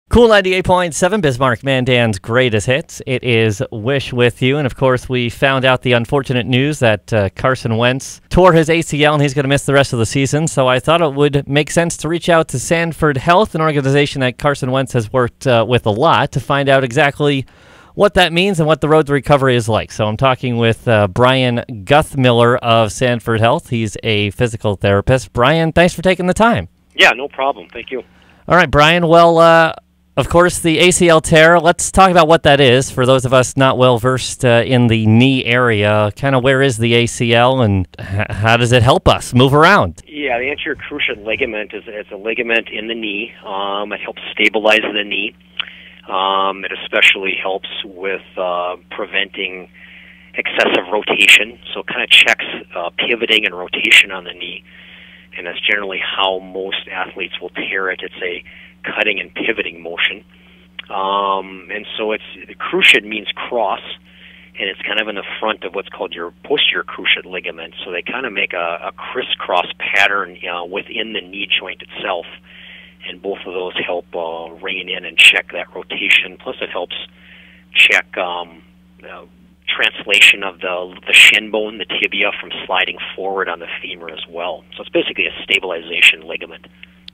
Cool 98.7 Bismarck Mandan's greatest hits. It is Wish with you. And of course, we found out the unfortunate news that Carson Wentz tore his ACL and he's going to miss the rest of the season. So I thought it would make sense to reach out to Sanford Health, an organization that Carson Wentz has worked with a lot, to find out exactly what that means and what the road to recovery is like. So I'm talking with Brian Guthmiller of Sanford Health. He's a physical therapist. Brian, thanks for taking the time. Yeah, no problem. Thank you. All right, Brian. Well, of course, the ACL tear, let's talk about what that is for those of us not well-versed in the knee area. Kind of where is the ACL and how does it help us move around? Yeah, the anterior cruciate ligament is a ligament in the knee. It helps stabilize the knee. It especially helps with preventing excessive rotation, so it kind of checks pivoting and rotation on the knee, and that's generally how most athletes will tear it. It's a cutting and pivoting motion. And so the cruciate means cross, and it's kind of in the front of what's called your posterior cruciate ligament. So they kind of make a crisscross pattern within the knee joint itself, and both of those help rein in and check that rotation. Plus it helps check translation of the shin bone, the tibia, from sliding forward on the femur as well. So it's basically a stabilization ligament.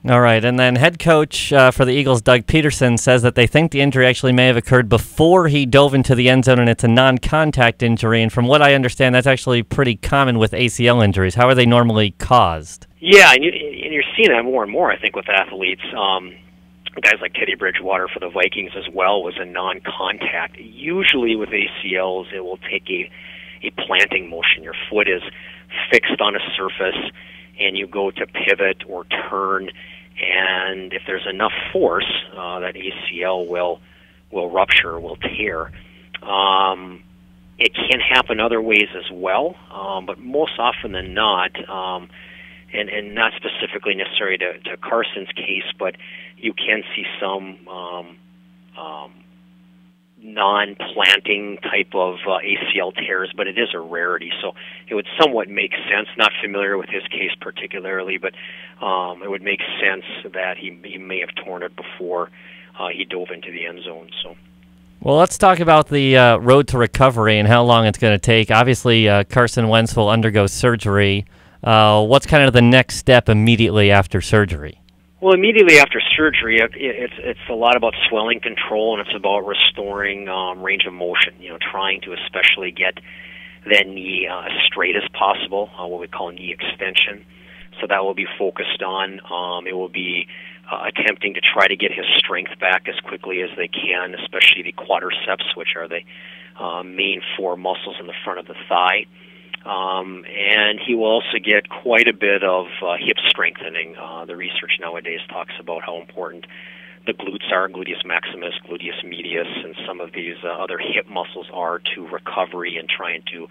All right, and then head coach for the Eagles, Doug Peterson, says that they think the injury actually may have occurred before he dove into the end zone, and it's a non-contact injury. And from what I understand, that's actually pretty common with ACL injuries. How are they normally caused? Yeah, and you're seeing that more and more, I think, with athletes. Guys like Teddy Bridgewater for the Vikings as well was a non-contact. Usually with ACLs, it will take a planting motion. Your foot is fixed on a surface, and you go to pivot or turn, and if there's enough force, that ACL will rupture, will tear. It can happen other ways as well, but most often than not, and not specifically necessary to Carson's case, but you can see some non-planting type of ACL tears, but it is a rarity, so it would somewhat make sense. Not familiar with his case particularly, but it would make sense that he may have torn it before he dove into the end zone. So, well, let's talk about the road to recovery and how long it's going to take. Obviously, Carson Wentz will undergo surgery. What's kind of the next step immediately after surgery? Well, immediately after surgery, it's a lot about swelling control, and it's about restoring range of motion. Trying to especially get that knee as straight as possible, what we call knee extension. So that will be focused on. It will be attempting to try to get his strength back as quickly as they can, especially the quadriceps, which are the main four muscles in the front of the thigh. And he will also get quite a bit of hip strengthening. The research nowadays talks about how important the glutes are, gluteus maximus, gluteus medius, and some of these other hip muscles are to recovery and trying to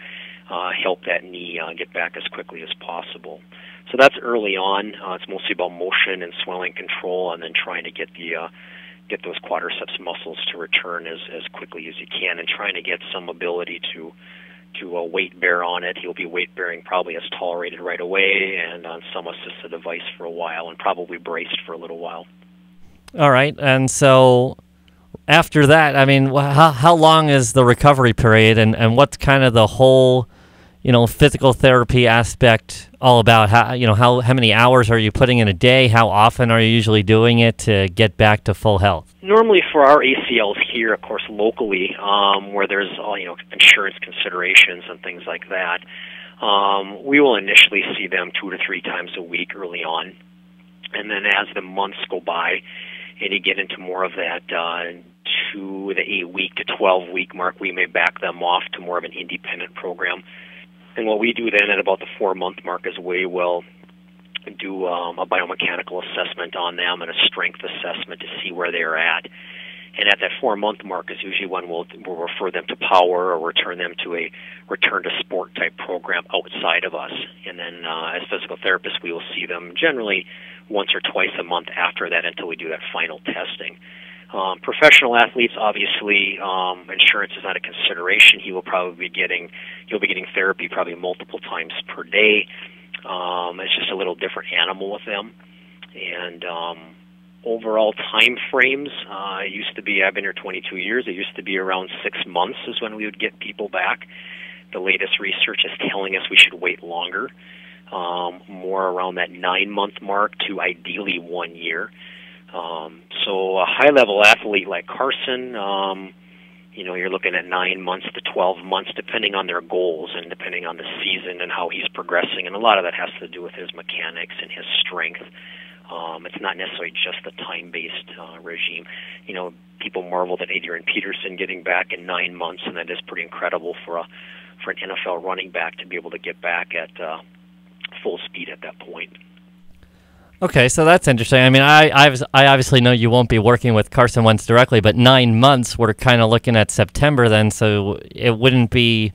help that knee get back as quickly as possible. So that's early on. It's mostly about motion and swelling control, and then trying to get those quadriceps muscles to return as quickly as you can, and trying to get some ability to weight bear on it. He'll be weight bearing probably as tolerated right away, and on some assisted device for a while, and probably braced for a little while. All right, and so after that, I mean, how long is the recovery period, and what's kind of the whole, physical therapy aspect all about? How many hours are you putting in a day? How often are you usually doing it to get back to full health? Normally for our ACLs here, of course, locally, where there's insurance considerations and things like that, we will initially see them 2 to 3 times a week early on, and then as the months go by, and you get into more of that 2 to 8 week to 12 week mark, we may back them off to more of an independent program. And what we do then at about the 4-month mark is we will do a biomechanical assessment on them and a strength assessment to see where they're at. And at that 4-month mark is usually when we'll refer them to power or return them to a return to sport type program outside of us. And then as physical therapists, we will see them generally once or twice a month after that until we do that final testing. Professional athletes, obviously, insurance is not a consideration. He'll be getting therapy probably multiple times per day. It's just a little different animal with them, and overall time frames, it used to be, I've been here 22 years, it used to be around 6 months is when we would get people back. The latest research is telling us we should wait longer, more around that 9-month mark to ideally 1 year. So a high-level athlete like Carson, you're looking at 9 months to 12 months, depending on their goals and depending on the season and how he's progressing. And a lot of that has to do with his mechanics and his strength. It's not necessarily just the time-based regime. People marvel at Adrian Peterson getting back in 9 months, and that is pretty incredible for an NFL running back to be able to get back at full speed at that point. Okay, so that's interesting. I mean, I obviously know you won't be working with Carson Wentz directly, but 9 months, we're kind of looking at September then, so it wouldn't be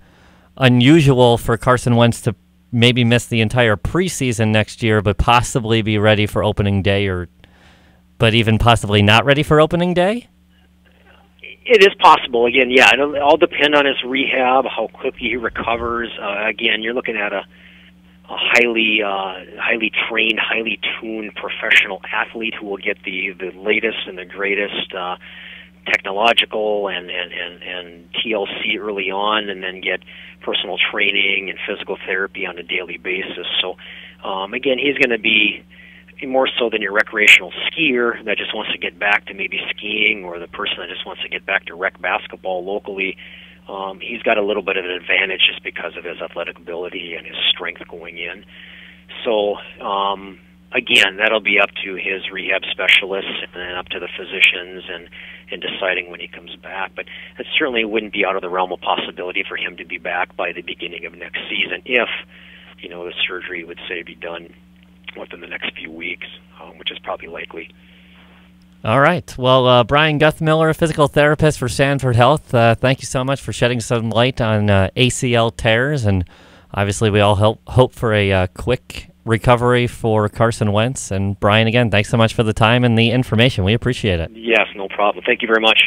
unusual for Carson Wentz to maybe miss the entire preseason next year, but possibly be ready for opening day, but even possibly not ready for opening day? It is possible. Again, yeah, it'll all depend on his rehab, how quickly he recovers. Again, you're looking at a highly trained, highly tuned professional athlete who will get the latest and the greatest technological and TLC early on, and then get personal training and physical therapy on a daily basis. So again, he's going to be more so than your recreational skier that just wants to get back to maybe skiing, or the person that just wants to get back to rec basketball locally. He's got a little bit of an advantage just because of his athletic ability and his strength going in. So, again, that'll be up to his rehab specialists and then up to the physicians and deciding when he comes back. But it certainly wouldn't be out of the realm of possibility for him to be back by the beginning of next season if, the surgery would say be done within the next few weeks, which is probably likely. All right. Well, Brian Guthmiller, a physical therapist for Sanford Health, thank you so much for shedding some light on ACL tears. And obviously we all hope for a quick recovery for Carson Wentz. And Brian, again, thanks so much for the time and the information. We appreciate it. Yes, no problem. Thank you very much.